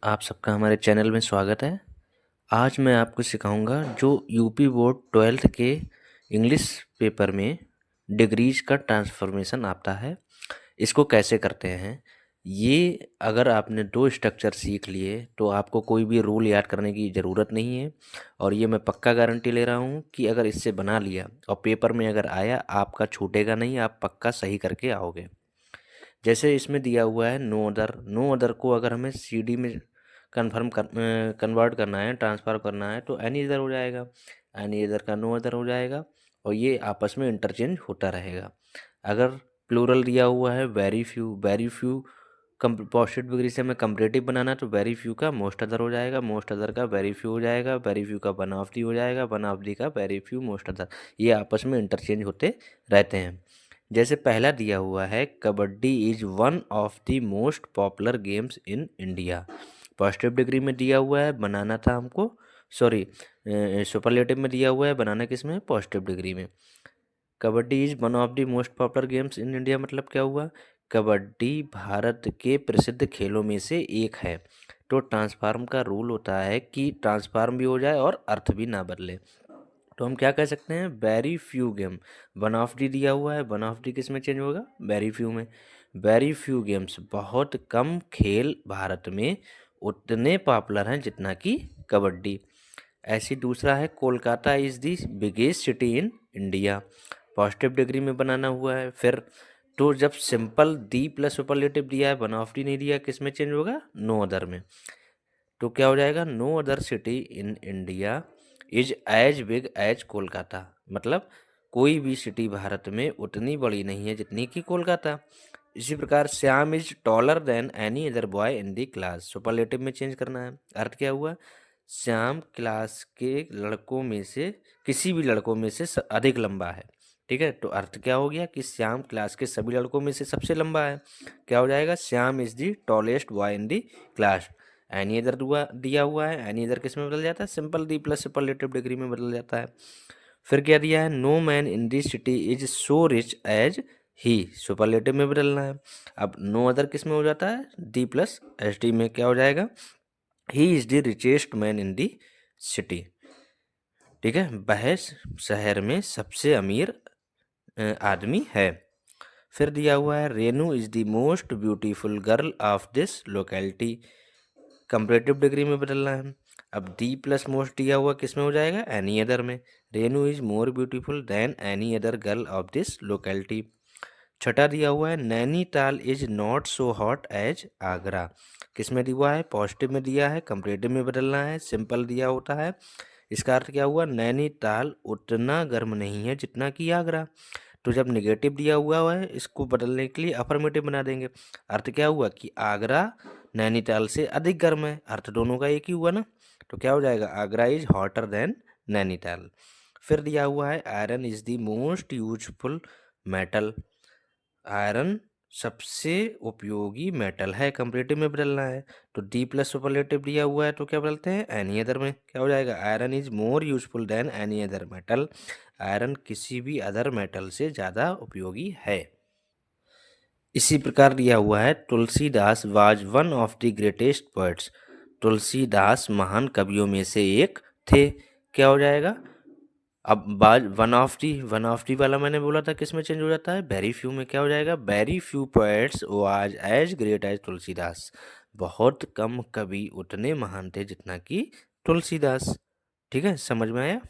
आप सबका हमारे चैनल में स्वागत है। आज मैं आपको सिखाऊंगा जो यूपी बोर्ड 12th के इंग्लिश पेपर में डिग्रीज का ट्रांसफॉर्मेशन आता है, इसको कैसे करते हैं। ये अगर आपने दो स्ट्रक्चर सीख लिए तो आपको कोई भी रूल याद करने की ज़रूरत नहीं है। और ये मैं पक्का गारंटी ले रहा हूँ कि अगर इससे बना लिया और पेपर में अगर आया, आपका छूटेगा नहीं, आप पक्का सही करके आओगे। जैसे इसमें दिया हुआ है नो अदर को अगर हमें सीडी में कन्वर्ट करना है, ट्रांसफ़र करना है, तो एनी अदर हो जाएगा। एनी अदर का नो अदर हो जाएगा और ये आपस में इंटरचेंज होता रहेगा। अगर प्लूरल दिया हुआ है वेरी फ्यू पॉजिटिव डिग्री से हमें कंपैरेटिव बनाना है, तो वेरी फ्यू का मोस्ट अदर हो जाएगा, मोस्ट अदर का वेरी फ्यू हो जाएगा, वेरी फ्यू का वन ऑफ दी हो जाएगा, वन ऑफ दी का वेरी फ्यू मोस्ट अदर। ये आपस में इंटरचेंज होते रहते हैं। जैसे पहला दिया हुआ है, kabaddi is one of the most popular games in India. Positive degree में दिया हुआ है, बनाना था हमको, सॉरी सुपरलेटिव में दिया हुआ है, बनाना किस में, पॉजिटिव डिग्री में। Kabaddi is one of the most popular games in India मतलब क्या हुआ, कबड्डी भारत के प्रसिद्ध खेलों में से एक है। तो ट्रांसफार्म का रूल होता है कि ट्रांसफार्म भी हो जाए और अर्थ भी ना बदले। तो हम क्या कह सकते हैं, very few game, one of D दिया हुआ है, वन ऑफ डी किस में चेंज होगा, वेरी फ्यू में। वेरी फ्यू गेम्स, बहुत कम खेल भारत में उतने पॉपुलर हैं जितना कि कबड्डी। ऐसी दूसरा है, Kolkata is the biggest city in India. Positive degree में बनाना हुआ है। फिर तो जब सिंपल दी प्लस सुपरलेटिव दिया है, वन ऑफ डी नहीं दिया, किस में चेंज होगा, नो अदर में। तो क्या हो जाएगा, no other city in India is as big as Kolkata. मतलब कोई भी सिटी भारत में उतनी बड़ी नहीं है जितनी कि कोलकाता। इसी प्रकार Shyam is taller than any other boy in the class, superlative में चेंज करना है। अर्थ क्या हुआ, श्याम क्लास के लड़कों में से, किसी भी लड़कों में से अधिक लंबा है। ठीक है, तो अर्थ क्या हो गया कि श्याम क्लास के सभी लड़कों में से सबसे लंबा है। क्या हो जाएगा, Shyam is the tallest boy in the class. Any other दिया हुआ है, एनी अदर किस में बदल जाता है, simple the plus superlative degree में बदल जाता है। फिर क्या दिया है, no man in the city is so rich as he, superlative में बदलना है। अब नो अदर किस में हो जाता है, डी प्लस एच डी में क्या हो जाएगा, he is the richest man in the city. ठीक है, वह शहर में सबसे अमीर आदमी है। फिर दिया हुआ है, Renu is the most beautiful girl of this locality, comparative degree में बदलना है। अब डी प्लस मोस्ट दिया हुआ किस में हो जाएगा, एनी अदर में। Renu is more beautiful than any other girl of this locality. छठा दिया हुआ है, Nainital is not so hot as Agra, किस में दिया है, पॉजिटिव में दिया है, कंपैरेटिव में बदलना है, सिंपल दिया होता है। इसका अर्थ क्या हुआ, नैनीताल उतना गर्म नहीं है जितना कि आगरा। तो जब नेगेटिव दिया हुआ है, इसको बदलने के लिए अफर्मेटिव बना देंगे। अर्थ क्या हुआ कि आगरा नैनीताल से अधिक गर्म है, अर्थ दोनों का एक ही हुआ ना। तो क्या हो जाएगा, Agra is hotter then Nainital. फिर दिया हुआ है, iron is the most useful metal, iron सबसे उपयोगी मेटल है, कंपैरेटिव में बदलना है। तो डी प्लस सुपरलेटिव दिया हुआ है, तो क्या बदलते हैं, एनी अदर में। क्या हो जाएगा, iron is more useful than any other metal, iron किसी भी अदर मेटल से ज़्यादा उपयोगी है। इसी प्रकार दिया हुआ है, Tulsidas was one of the greatest poets, Tulsidas महान कवियों में से एक थे। क्या हो जाएगा, अब बाज वन ऑफ दी वाला मैंने बोला था किस में चेंज हो जाता है, वेरी फ्यू में। क्या हो जाएगा, very few poets was as great as Tulsidas, बहुत कम कवि उतने महान थे जितना कि तुलसीदास। ठीक है, समझ में आया।